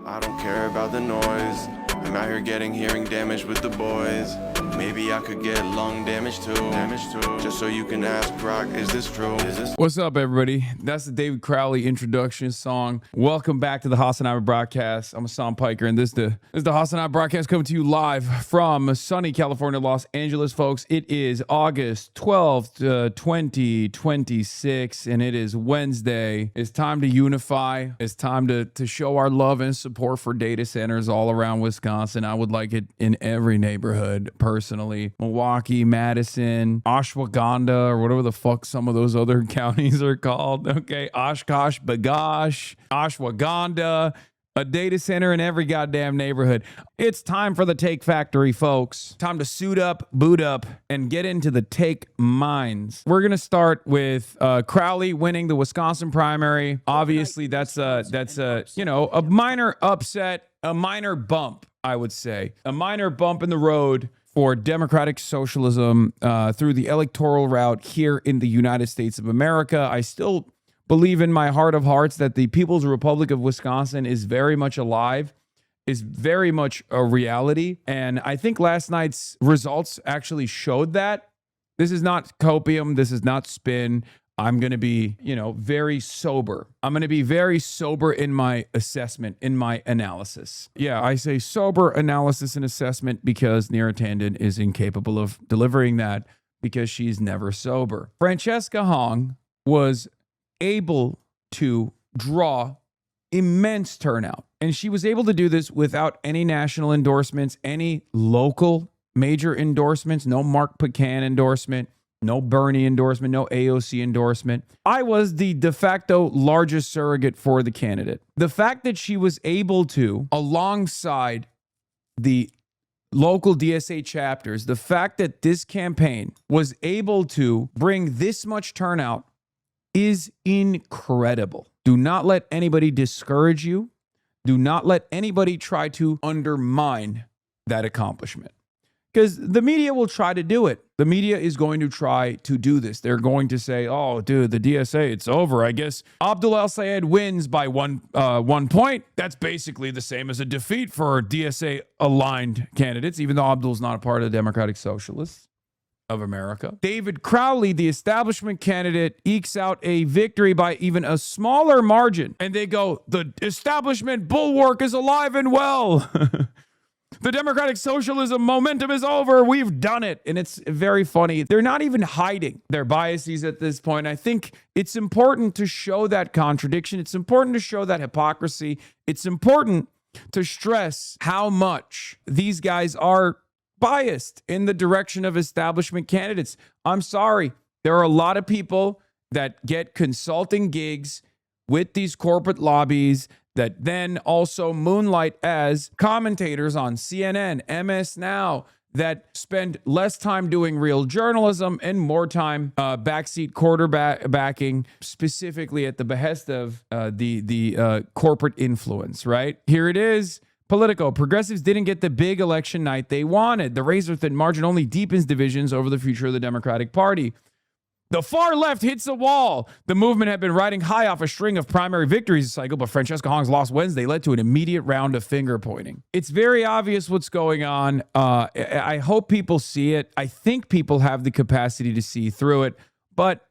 I don't care about the noise. I'm out here getting hearing damage with the boys. Maybe I could get lung damage too. Just so you can ask Brock, is this true? What's up, everybody? That's the David Crowley introduction song. Welcome back to the HasanDaily broadcast. I'm Hassan Piker, and this is the HasanDaily broadcast coming to you live from sunny California, Los Angeles, folks. It is August 12th, 2026, and it is Wednesday. It's time to unify. It's time to show our love and support for data centers all around Wisconsin. I would like it in every neighborhood, personally. Milwaukee, Madison, Ashwagandha, or whatever the fuck some of those other counties are called. Okay, Oshkosh, Bagosh, Ashwagandha, a data center in every goddamn neighborhood. It's time for the Take Factory, folks. Time to suit up, boot up, and get into the take mines. We're gonna start with Crowley winning the Wisconsin primary. Obviously, that's a minor upset, a minor bump, I would say, a minor bump in the road for democratic socialism through the electoral route here in the United States of America. I still believe in my heart of hearts that the People's Republic of Wisconsin is very much alive, is very much a reality. And I think last night's results actually showed that. This is not copium. This is not spin. I'm going to be, very sober. I'm going to be very sober in my assessment, in my analysis. Yeah, I say sober analysis and assessment because Neera Tanden is incapable of delivering that because she's never sober. FRANCESCA HONG was able to draw immense turnout, and she was able to do this without any national endorsements, any local major endorsements, no Mark Pecan endorsement, no Bernie endorsement, no AOC endorsement. I was the de facto largest surrogate for the candidate. The fact that she was able to, alongside the local DSA chapters, the fact that this campaign was able to bring this much turnout is incredible. Do not let anybody discourage you. Do not let anybody try to undermine that accomplishment. Because the media will try to do it. The media is going to try to do this. They're going to say, oh, dude, the DSA, it's over. I guess Abdul El-Sayed wins by one point. That's basically the same as a defeat for DSA-aligned candidates, even though Abdul's not a part of the Democratic Socialists of America. David Crowley, the establishment candidate, ekes out a victory by even a smaller margin. And they go, the establishment bulwark is alive and well. The democratic socialism momentum is over. We've done it. And it's very funny. They're not even hiding their biases at this point. I think it's important to show that contradiction. It's important to show that hypocrisy. It's important to stress how much these guys are biased in the direction of establishment candidates. I'm sorry. There are a lot of people that get consulting gigs with these corporate lobbies that then also moonlight as commentators on CNN, MS Now, that spend less time doing real journalism and more time backseat quarterbacking, specifically at the behest of the corporate influence, right? Here it is. Politico. Progressives didn't get the big election night they wanted. The razor-thin margin only deepens divisions over the future of the Democratic Party. The far left hits a wall. The movement had been riding high off a string of primary victories this cycle, but FRANCESCA HONG's loss Wednesday led to an immediate round of finger pointing. It's very obvious what's going on. I hope people see it. I think people have the capacity to see through it, but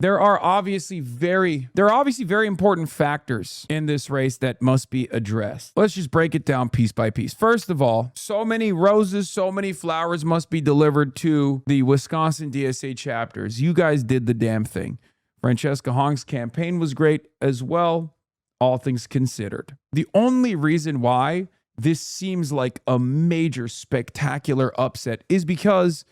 there are obviously very important factors in this race that must be addressed. Let's just break it down piece by piece. First of all, so many roses, so many flowers must be delivered to the Wisconsin DSA chapters. You guys did the damn thing. FRANCESCA HONG's campaign was great as well, all things considered. The only reason why this seems like a major, spectacular upset is because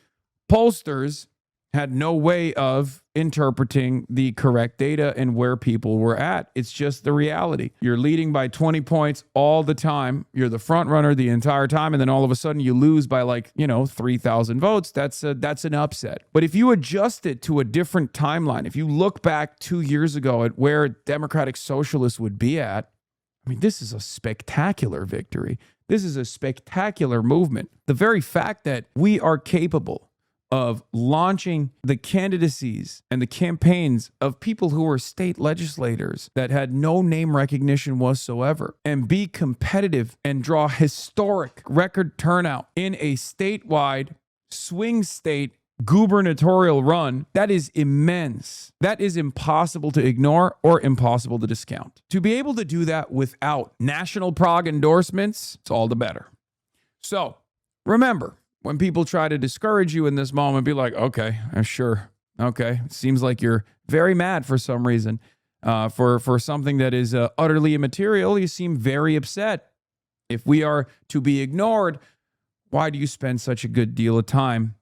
pollsters had no way of interpreting the correct data and where people were at. It's just the reality. You're leading by 20 points all the time. You're the front runner the entire time, and then all of a sudden you lose by 3,000 votes. That's an upset. But if you adjust it to a different timeline, if you look back 2 years ago at where Democratic Socialists would be at, I mean, this is a spectacular victory. This is a spectacular movement. The very fact that we are capable of launching the candidacies and the campaigns of people who were state legislators that had no name recognition whatsoever, and be competitive and draw historic record turnout in a statewide swing state gubernatorial run, that is immense. That is impossible to ignore or impossible to discount. To be able to do that without national prog endorsements, it's all the better. So remember, when people try to discourage you in this moment, be like, okay, sure. Okay. It seems like you're very mad for some reason. For something that is utterly immaterial, you seem very upset. If we are to be ignored, why do you spend such a good deal of time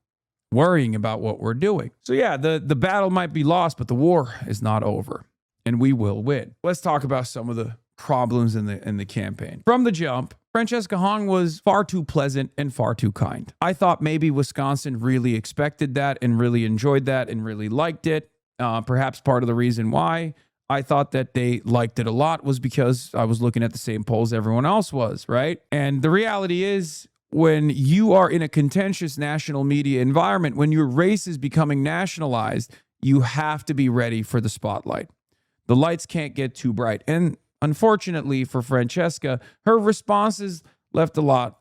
worrying about what we're doing? So yeah, the battle might be lost, but the war is not over, and we will win. Let's talk about some of the problems in the campaign. From the jump, FRANCESCA HONG was far too pleasant and far too kind. I thought maybe Wisconsin really expected that and really enjoyed that and really liked it. Perhaps part of the reason why I thought that they liked it a lot was because I was looking at the same polls everyone else was, right? And the reality is, when you are in a contentious national media environment, when your race is becoming nationalized, you have to be ready for the spotlight. The lights can't get too bright. And unfortunately for Francesca, her responses left a lot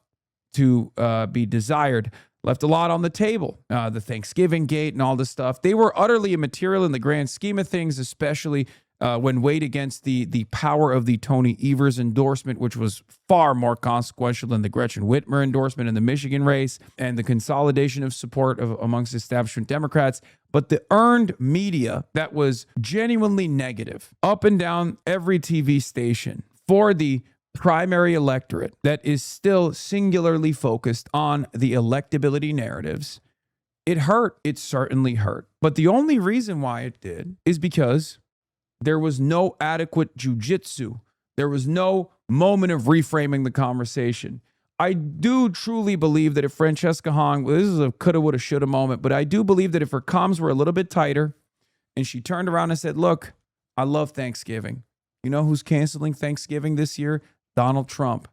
to be desired, left a lot on the table. The Thanksgiving gate and all this stuff, they were utterly immaterial in the grand scheme of things, especially when weighed against the power of the Tony Evers endorsement, which was far more consequential than the Gretchen Whitmer endorsement in the Michigan race, and the consolidation of support amongst establishment Democrats. But the earned media that was genuinely negative up and down every TV station for the primary electorate that is still singularly focused on the electability narratives, it hurt. It certainly hurt. But the only reason why it did is because there was no adequate jujitsu. There was no moment of reframing the conversation. I do truly believe that if Francesca Hong, this is a coulda, woulda, shoulda moment, but I do believe that if her comms were a little bit tighter and she turned around and said, look, I love Thanksgiving. You know who's canceling Thanksgiving this year? Donald Trump.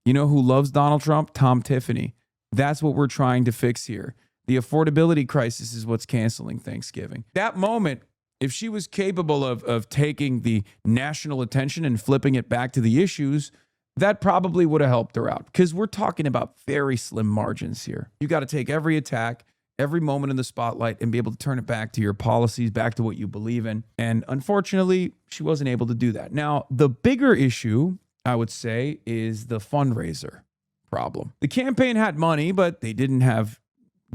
You know who loves Donald Trump? Tom Tiffany. That's what we're trying to fix here. The affordability crisis is what's canceling Thanksgiving. That moment, if she was capable of taking the national attention and flipping it back to the issues, that probably would have helped her out, because we're talking about very slim margins here. You got to take every attack, every moment in the spotlight, and be able to turn it back to your policies, back to what you believe in. And unfortunately, she wasn't able to do that. Now, the bigger issue, I would say, is the fundraiser problem. The campaign had money, but they didn't have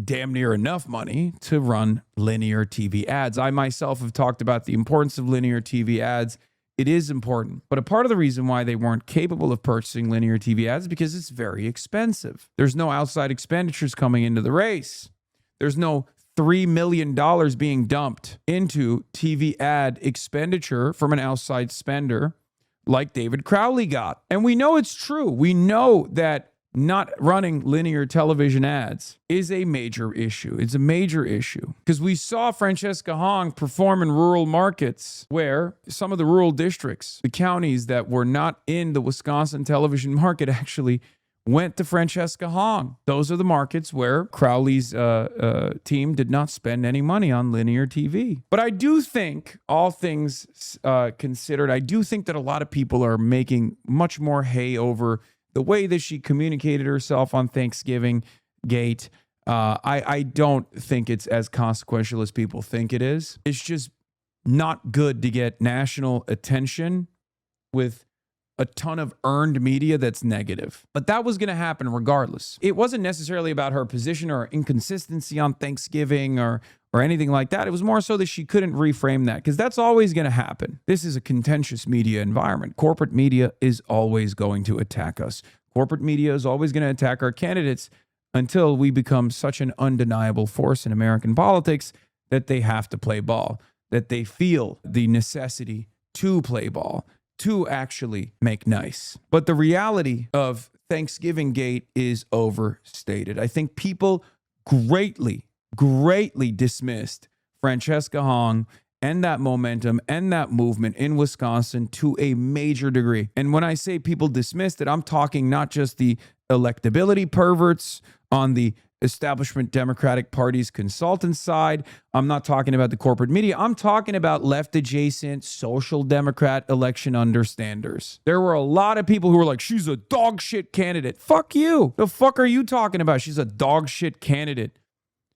damn near enough money to run linear TV ads. I myself have talked about the importance of linear TV ads. It is important, but a part of the reason why they weren't capable of purchasing linear TV ads is because it's very expensive. There's no outside expenditures coming into the race. There's no $3 million being dumped into TV ad expenditure from an outside spender like David Crowley got. And we know it's true. We know that not running linear television ads is a major issue. It's a major issue because we saw Francesca Hong perform in rural markets where some of the rural districts, the counties that were not in the Wisconsin television market, actually went to Francesca Hong. Those are the markets where Crowley's team did not spend any money on linear TV. But I do think, all things considered, I do think that a lot of people are making much more hay over the way that she communicated herself on Thanksgiving Gate. I don't think it's as consequential as people think it is. It's just not good to get national attention with a ton of earned media that's negative. But that was going to happen regardless. It wasn't necessarily about her position or inconsistency on Thanksgiving or anything like that. It was more so that she couldn't reframe that, because that's always going to happen. This is a contentious media environment. Corporate media is always going to attack us. Corporate media is always going to attack our candidates until we become such an undeniable force in American politics that they have to play ball, that they feel the necessity to play ball, to actually make nice. But the reality of Thanksgiving Gate is overstated. I think people greatly dismissed Francesca Hong and that momentum and that movement in Wisconsin to a major degree. And when I say people dismissed it, I'm talking not just the electability perverts on the establishment Democratic Party's consultant side. I'm not talking about the corporate media. I'm talking about left-adjacent social Democrat election understanders. There were a lot of people who were like, she's a dog shit candidate. Fuck you. The fuck are you talking about? She's a dog shit candidate.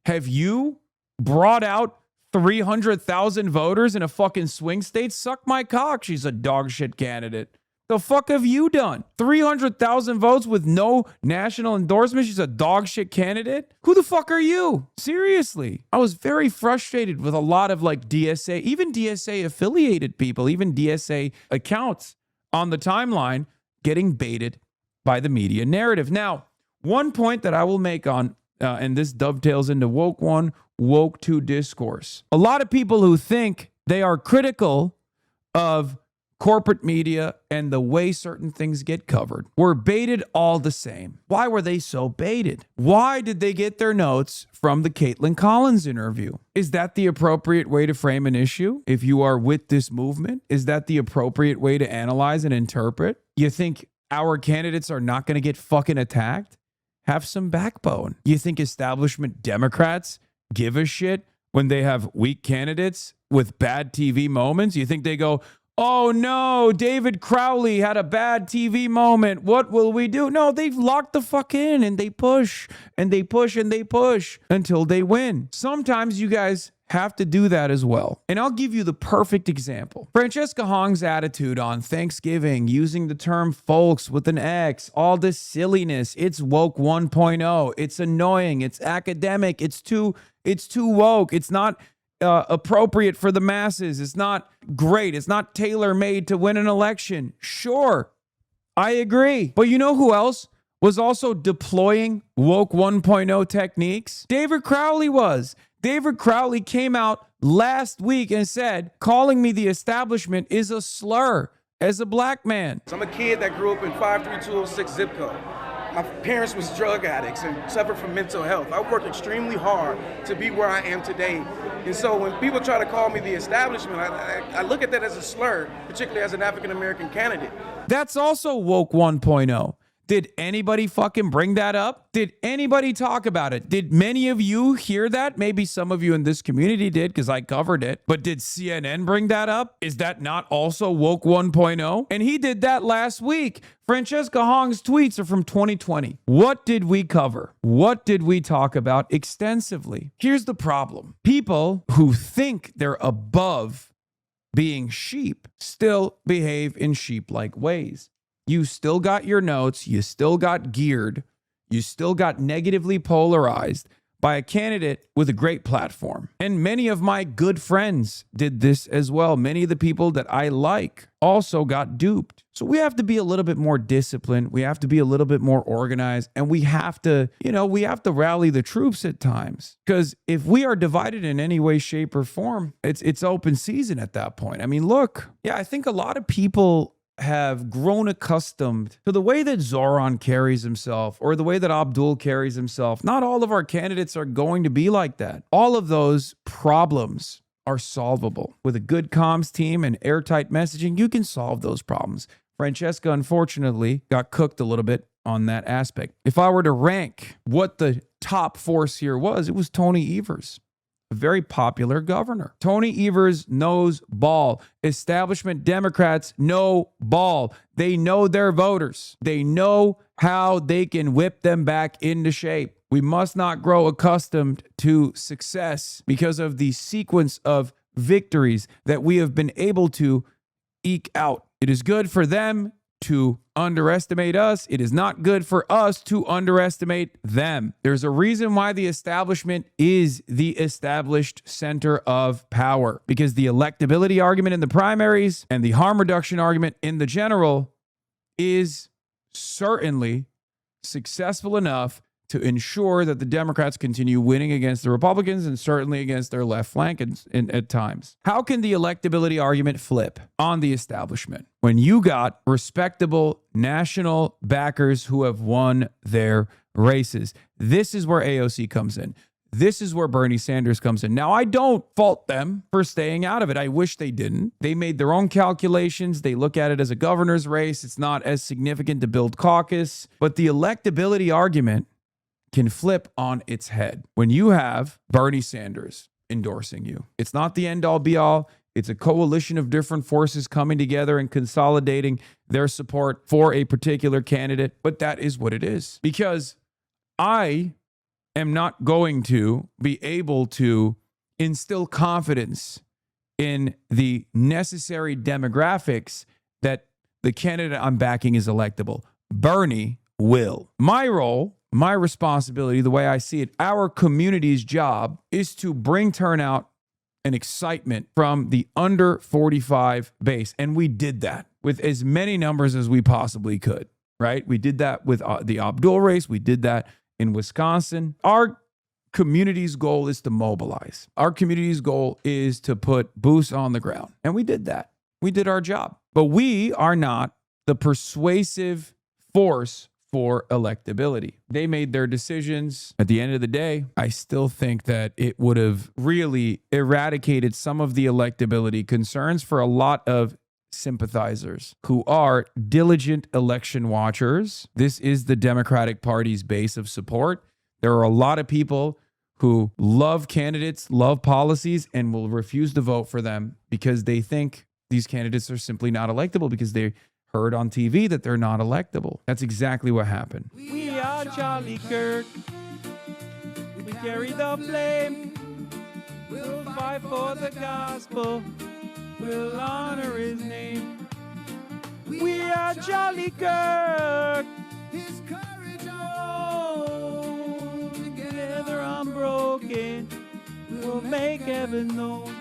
Have you brought out 300,000 voters in a fucking swing state? Suck my cock. She's a dog shit candidate. The fuck have you done? 300,000 votes with no national endorsement? She's a dog shit candidate? Who the fuck are you? Seriously. I was very frustrated with a lot of like DSA, even DSA affiliated people, even DSA accounts on the timeline getting baited by the media narrative. Now, one point that I will make on, and this dovetails into woke one, woke two discourse. A lot of people who think they are critical of corporate media and the way certain things get covered were baited all the same. Why were they so baited? Why did they get their notes from the Caitlin Collins interview? Is that the appropriate way to frame an issue? If you are with this movement, is that the appropriate way to analyze and interpret? You think our candidates are not going to get fucking attacked? Have some backbone. You think establishment Democrats give a shit when they have weak candidates with bad TV moments? You think they go, oh no, David Crowley had a bad TV moment. What will we do? No, they've locked the fuck in and they push and they push and they push until they win. Sometimes you guys have to do that as well. And I'll give you the perfect example. FRANCESCA Hong's attitude on Thanksgiving, using the term folks with an X, all this silliness. It's woke 1.0. It's annoying. It's academic. It's too woke. It's not appropriate for the masses. It's not great. It's not tailor-made to win an election. Sure, I agree. But you know who else was also deploying woke 1.0 techniques? David Crowley was. David Crowley came out last week and said, calling me the establishment is a slur as a black man. I'm a kid that grew up in 53206 zip code. My parents was drug addicts and suffered from mental health. I worked extremely hard to be where I am today. And so when people try to call me the establishment, I look at that as a slur, particularly as an African-American candidate. That's also woke 1.0. Did anybody fucking bring that up? Did anybody talk about it? Did many of you hear that? Maybe some of you in this community did because I covered it. But did CNN bring that up? Is that not also woke 1.0? And he did that last week. FRANCESCA Hong's tweets are from 2020. What did we cover? What did we talk about extensively? Here's the problem. People who think they're above being sheep still behave in sheep-like ways. You still got your notes, you still got geared, you still got negatively polarized by a candidate with a great platform. And many of my good friends did this as well. Many of the people that I like also got duped. So we have to be a little bit more disciplined. We have to be a little bit more organized. And we have to, we have to rally the troops at times. Because if we are divided in any way, shape, or form, it's open season at that point. I mean, look, I think a lot of people have grown accustomed to the way that Zoran carries himself or the way that Abdul carries himself. Not all of our candidates are going to be like that. All of those problems are solvable. With a good comms team and airtight messaging, you can solve those problems. FRANCESCA, unfortunately, got cooked a little bit on that aspect. If I were to rank what the top force here was, it was Tony Evers. A very popular governor. Tony Evers knows ball. Establishment Democrats know ball. They know their voters. They know how they can whip them back into shape. We must not grow accustomed to success because of the sequence of victories that we have been able to eke out. It is good for them to underestimate us. It is not good for us to underestimate them. There's a reason why the establishment is the established center of power, because the electability argument in the primaries and the harm reduction argument in the general is certainly successful enough to ensure that the Democrats continue winning against the Republicans and certainly against their left flank at times. How can the electability argument flip on the establishment when you got respectable national backers who have won their races? This is where AOC comes in. This is where Bernie Sanders comes in. Now, I don't fault them for staying out of it. I wish they didn't. They made their own calculations. They look at it as a governor's race. It's not as significant to build caucus. But the electability argument can flip on its head when you have Bernie Sanders endorsing you. It's not the end all be all. It's a coalition of different forces coming together and consolidating their support for a particular candidate. But that is what it is. Because I am not going to be able to instill confidence in the necessary demographics that the candidate I'm backing is electable. Bernie will. My role, my responsibility, the way I see it, our community's job is to bring turnout and excitement from the under 45 base. And we did that with as many numbers as we possibly could, right? We did that with the Abdul race. We did that in Wisconsin. Our community's goal is to mobilize. Our community's goal is to put boots on the ground. And we did that. We did our job. But we are not the persuasive force for electability. They made their decisions. At the end of the day, I still think that it would have really eradicated some of the electability concerns for a lot of sympathizers who are diligent election watchers. This is the Democratic Party's base of support. There are a lot of people who love candidates, love policies, and will refuse to vote for them because they think these candidates are simply not electable because they heard on TV that they're not electable. That's exactly what happened. We are Charlie Kirk. We carry the flame. We'll fight for the gospel. We'll honor his name. We are Charlie Kirk. His courage on. Together unbroken. We'll make heaven known.